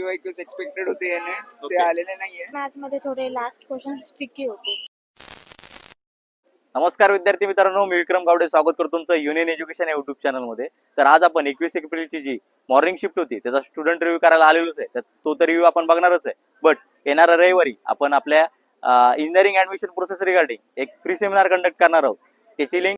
PYQs expected होते याने ते Okay. आलेले नाहीये. मॅथ्स मध्ये थोडे लास्ट क्वेश्चन ट्रिकी होते. नमस्कार विद्यार्थी मित्रांनो, मी विक्रम गावडे स्वागत करतो तुमचं युनियन एज्युकेशन या युट्यूब चॅनलमध्ये. तर आज आपण 21 एप्रिलची जी मॉर्निंग शिफ्ट होती त्याचा स्टुडंट रिव्ह्यू करायला आलेलोच आहे. तर तो तर रिव्ह्यू आपण बघणारच आहे. बट येणाऱ्या रविवारी आपण आपल्या इंजिनिअरिंग ऍडमिशन प्रोसेस रिगार्डिंग एक फ्री सेमिनार कंडक्ट करणार आहोत. त्याची लिंक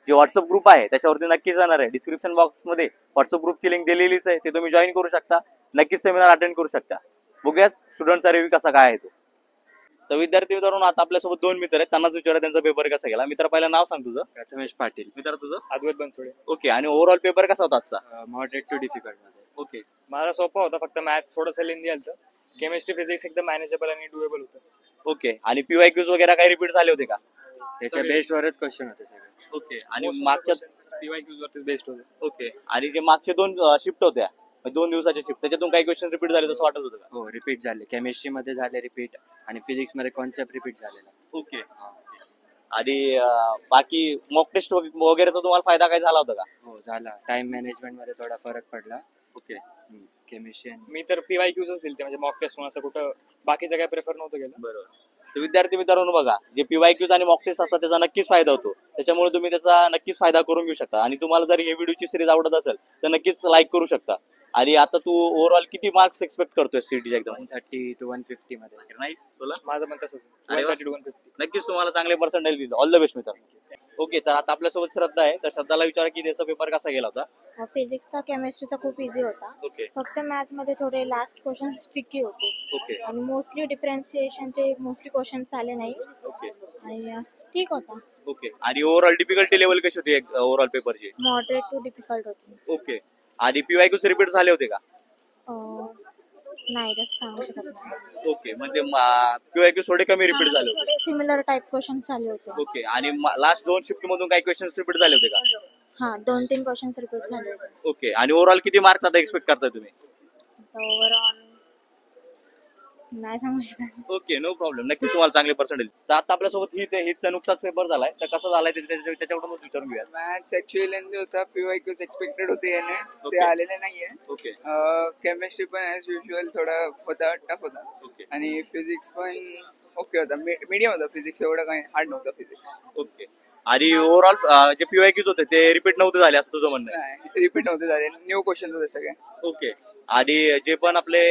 जे व्हॉट्सअप ग्रुप आहे त्याच्यावरती नक्कीच जाणार आहे. डिस्क्रिप्शन बॉक्समध्ये व्हॉट्सअप ग्रुपची लिंक दिलेलीच आहे, ते तुम्ही जॉईन करू शकता. नक्कीच सेमिनार अटेंड करू शकता. बघूयाच स्टुडंटचा रिव्ह्यू कसा काय आहे तो. तर विद्यार्थी मित्रांनो, आता आपल्यासोबत दोन मित्र आहेत, त्यांनाच विचारा त्यांचा पेपर कसा गेला. मित्र पहिला नाव सांग तुझं. प्रथमेश पाटील. मित्र तुझं. अद्वैत बनसोडे. ओके. आणि ओव्हरऑल पेपर कसा होता आजचा. मॉडरेट टू डिफिकल्ट मध्ये. ओके. मला सोपा होता, फक्त मॅथ्स थोडंसं लेंदी आलं. केमिस्ट्री फिजिक्स एकदम मॅनेजेबल आणि डुएबल होतं. ओके. आणि पीवायक्यूज वगैरे काही रिपीट झाले होते का. त्याच्या बेस्ट वरच क्वेश्चन होते सगळे. ओके. आणि मागच्या पीवायक्यूज वरतीच बेस्ट होते. ओके. आणि जे मागचे दोन शिफ्ट होत्या, 2 दिवसाच्या शिफ्ट, त्याच्यातून काही क्वेश्चन रिपीट झाले तसं वाटत होतं का. हो, रिपीट झाले. केमिस्ट्री मध्ये झाले रिपीट आणि फिजिक्स मध्ये कॉन्सेप्ट रिपीट झालेला. ओके. आणि बाकी मॉक टेस्ट वगैरेचा तुम्हाला फायदा काय झाला होता का. हो, झाला. टाइम मॅनेजमेंट मध्ये थोडा फरक पडला. ओके. केमिस्ट्री मी तर पीवायक्यूजच दिलते, म्हणजे मॉक टेस्ट म्हणून असं कुठं बाकीचं काय प्रेफर नव्हतं केलं. बरोबर. तर विद्यार्थी मित्रांनो बघा, जे पीवायक्यूज आणि मॉक टेस्ट असतात त्याचा नक्कीच फायदा होतो. त्याच्यामुळे तुम्ही त्याचा नक्कीच फायदा करून घेऊ शकता. आणि तुम्हाला जर ही व्हिडिओची सिरीज आवडत असेल तर नक्कीच लाईक करू शकता. आणि आता तू ओव्हरऑल किती मार्क्स एक्सपेक्ट करतोय सीईटीच्या एकदम. 130 to 150 मध्ये. नाईस. तुला माझं पण तसंच. अरे वा. 130 to 150. नक्कीच तुम्हाला चांगले पर्सेंटेज दिले. ऑल द बेस्ट मित्रांनो. ओके. तर आता आपल्यासोबत श्रद्धा आहे. तर श्रद्धाला विचारा की त्याचा पेपर कसा गेला होता. फिजिक्सचा केमिस्ट्रीचा खूप इझी होता. ओके. फक्त मॅथ्स मध्ये थोडे लास्ट क्वेश्चन ट्रिकी होते. ओके. आणि मोस्टली डिफरन्शिएशनचे क्वेश्चन्स आले नाही. ओके. आणि ठीक होता. ओके. आणि ओव्हरऑल डिफिकल्टी लेवल कशी होती ओव्हरऑल पेपरची. मॉडरेट टू डिफिकल्ट होती. ओके. आणि पीवायक्यूज रिपीट झाले होते का. नाही जास्त सांगू शकत नाही. ओके. म्हणजे पीवायक्यूज थोडे कमी रिपीट झाले होते. थोडे सिमिलर टाइप क्वेश्चन्स आले होते. ओके. आणि लास्ट 2 शिफ्ट मधून काही क्वेश्चन रिपीट झाले होते का. हा 2-3 क्वेश्चन्स रिपीट झाले होते. ओके. आणि ओव्हरऑल किती मार्क्स आता एक्सपेक्ट करताय तुम्ही. ओव्हरऑल नाही सांगू शकत. ओके. No problem. नक्कीच तुम्हाला चांगले पर्सेंटेज. तर आता आपल्यासोबत हिचा नुकताच पेपर झालाय, तर कसा झालाय त्याच्यावरूनच विचारून घेऊया. मॅथ्स ऍक्च्युअली लेंदी होता. PYQs एक्सपेक्टेड होते याने ते Okay. आलेले नाहीये. ओके. केमिस्ट्री पण ऍज युजल थोडा होता, टफ होता. ओके. आणि फिजिक्स पण ओके होता, मीडियम होता. फिजिक्स एवढं काही हार्ड नव्हतं फिजिक्स. ओके. आणि ओव्हरऑल जे पीवायक्यूज होते ते रिपीट नव्हते झाले असं तुझं म्हणणं आहे. नाही, रिपीट नव्हते झाले. न्यू क्वेश्चन होते सगळे. ओके. आणि जे पण आपले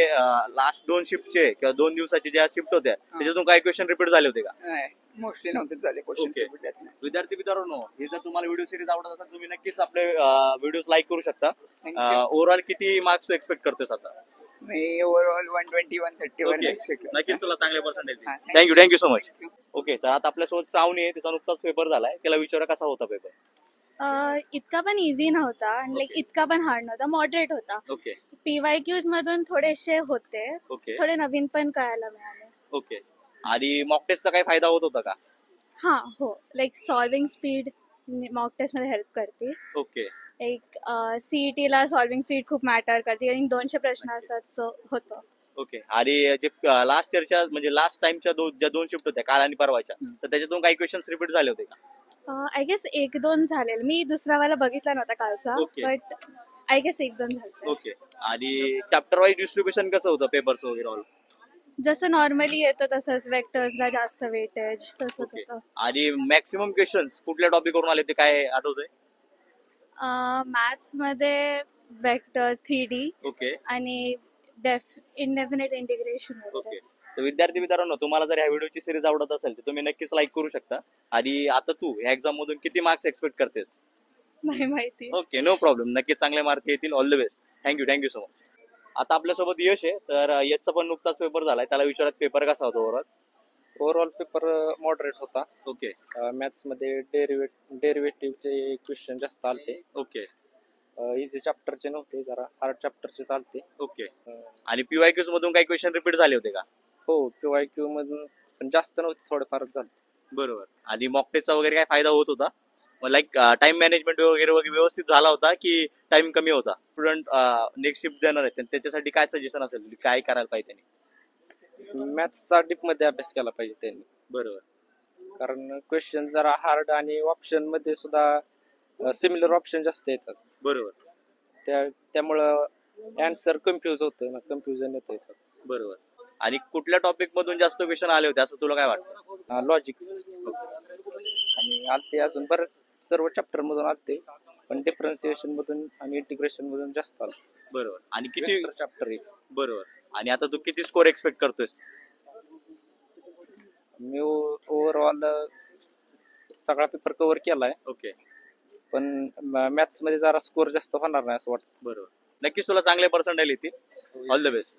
लास्ट 2 शिफ्टचे किंवा 2 दिवसाचे ज्या शिफ्ट होत्या त्याच्यातून काही क्वेश्चन रिपीट झाले होते का. नाही, मोस्टली नव्हते झाले क्वेश्चन Okay. रिपीट त्यातले. विद्यार्थी मित्रांनो, हे जर तुम्हाला व्हिडिओ सिरीज आवडत असेल तुम्ही नक्कीच आपले व्हिडिओज लाईक करू शकता. Thank you. ओव्हरऑल किती मार्क्स तू एक्सपेक्ट करतोस आता. मी ओव्हरऑल 120-130 वर Okay. एक्सपेक्ट नक्कीच तुला चांगले पर्सेंटेज. हा, thank you. Thank you so much. Okay. तर आता आपल्यासोबत श्रावणी आहे, तिचा नुकताच पेपर झालाय. त्याला विचारा कसा होता पेपर. इतका पण इझी नव्हता आणि लाईक Okay. इतका पण हार्ड नव्हता, मॉडरेट होता. ओके. पीवायक्यूज मधून थोडेसे होते, ओके. थोडे नवीन पण कळायला मिळाले. ओके. आणि मॉक टेस्टचा काही फायदा होत होता का. हा हो, like solving speed mock test मध्ये हेल्प करते. ओके. एक सीईटी ला सॉल्विंग स्पीड खूप मॅटर करते आणि 200 प्रश्न असतात, सो होतं. ओके. आणि जे लास्ट इयरच्या म्हणजे लास्ट टाइमच्या ज्या 2 शिफ्ट होत्या काल आणि परवाच्या, तर त्याच्यातून काही क्वेश्चन रिपीट झाले होते का. आय गेस 1-2 झालेलं. मी दुसरा वाला बघितला नव्हता कालचा, Okay. बट आय गेस 1-2 झालं. ओके. आणि चॅप्टर वाईज डिस्ट्रीब्युशन कसं होतं पेपरचं वगैरे ऑल. जसं नॉर्मली येतं तसंच वेक्टर्सला जास्त वेटेज तसंच ओके. होतं. आणि मॅक्सिमम क्वेश्चन्स कुठल्या टॉपिक वरून आले ते काय आठवतंय. मॅथ्स मध्ये वेक्टर्स 3D ओके. आणि इंडेफिनिट इंटिग्रेशन. ओके. तर विद्यार्थी मित्रांनो, तुम्हाला जर ह्या व्हिडिओची सिरीज आवडत असेल तर तुम्ही नक्कीच लाईक करू शकता. आणि आता तू ह्या एक्झाम मधून किती मार्क्स एक्सपेक्ट करतेस. नाही माहिती. ओके. No problem. नक्कीच चांगले मार्क येतील. All the best. Thank you so much. आता आपल्यासोबत यश आहे, तर यशचा पण नुकताच पेपर झालाय. त्याला विचारत पेपर कसा होता ओव्हरऑल. ओव्हरऑल पेपर मॉडरेट होता. ओके. मॅथ्स मध्ये डेरिव्हेटिव्हचे क्वेश्चन जास्त आलते. ओके. इझी चॅप्टरचे नव्हते, जरा हार्ड चॅप्टरचे चालते. ओके. आणि पीवायक्यूज मधून काही क्वेश्चन रिपीट झाले होते का. हो, PYQ मधून पण जास्त नव्हते, थोडेफारच झाले. बरोबर. आणि मॉक टेस्टचा वगैरे काय फायदा होत होता. लाईक टाइम मॅनेजमेंट वगैरे व्यवस्थित झाला होता की टाइम कमी होता. स्टुडंट नेक्स्ट शिफ्ट देणार आहेत त्याच्यासाठी काय सजेशन असेल, काय करायला पाहिजे त्यांनी. मॅथ्सचा डीप मध्ये अभ्यास केला पाहिजे त्यांनी. बरोबर. कारण क्वेश्चन जरा हार्ड आणि ऑप्शन मध्ये सुद्धा सिमिलर ऑप्शन जास्त येतात. बरोबर. त्यामुळं आन्सर कन्फ्यूज होतं ना, कन्फ्युजन येतं इथं. बरोबर. आणि कुठल्या टॉपिक मधून जास्त क्वेश्चन आले होते असं तुला काय वाटतं? लॉजिक आणि आलते अजून बरेच सर्व चॅप्टर मधून आलते, पण डिफरन्सिएशन मधून आणि इंटिग्रेशन मधून जास्त आलं. बरोबर. आणि किती चॅप्टर एक बरोबर. आणि आता तू किती स्कोर एक्सपेक्ट करतोयस? मी ओव्हरऑल सगळा पेपर कव्हर केलाय, ओके. पण मॅथ्स मध्ये जरा स्कोर जास्त होणार नाही असं वाटतं. बरोबर. नक्कीच तुला चांगले पर्सेंटाईल येतील. All the best.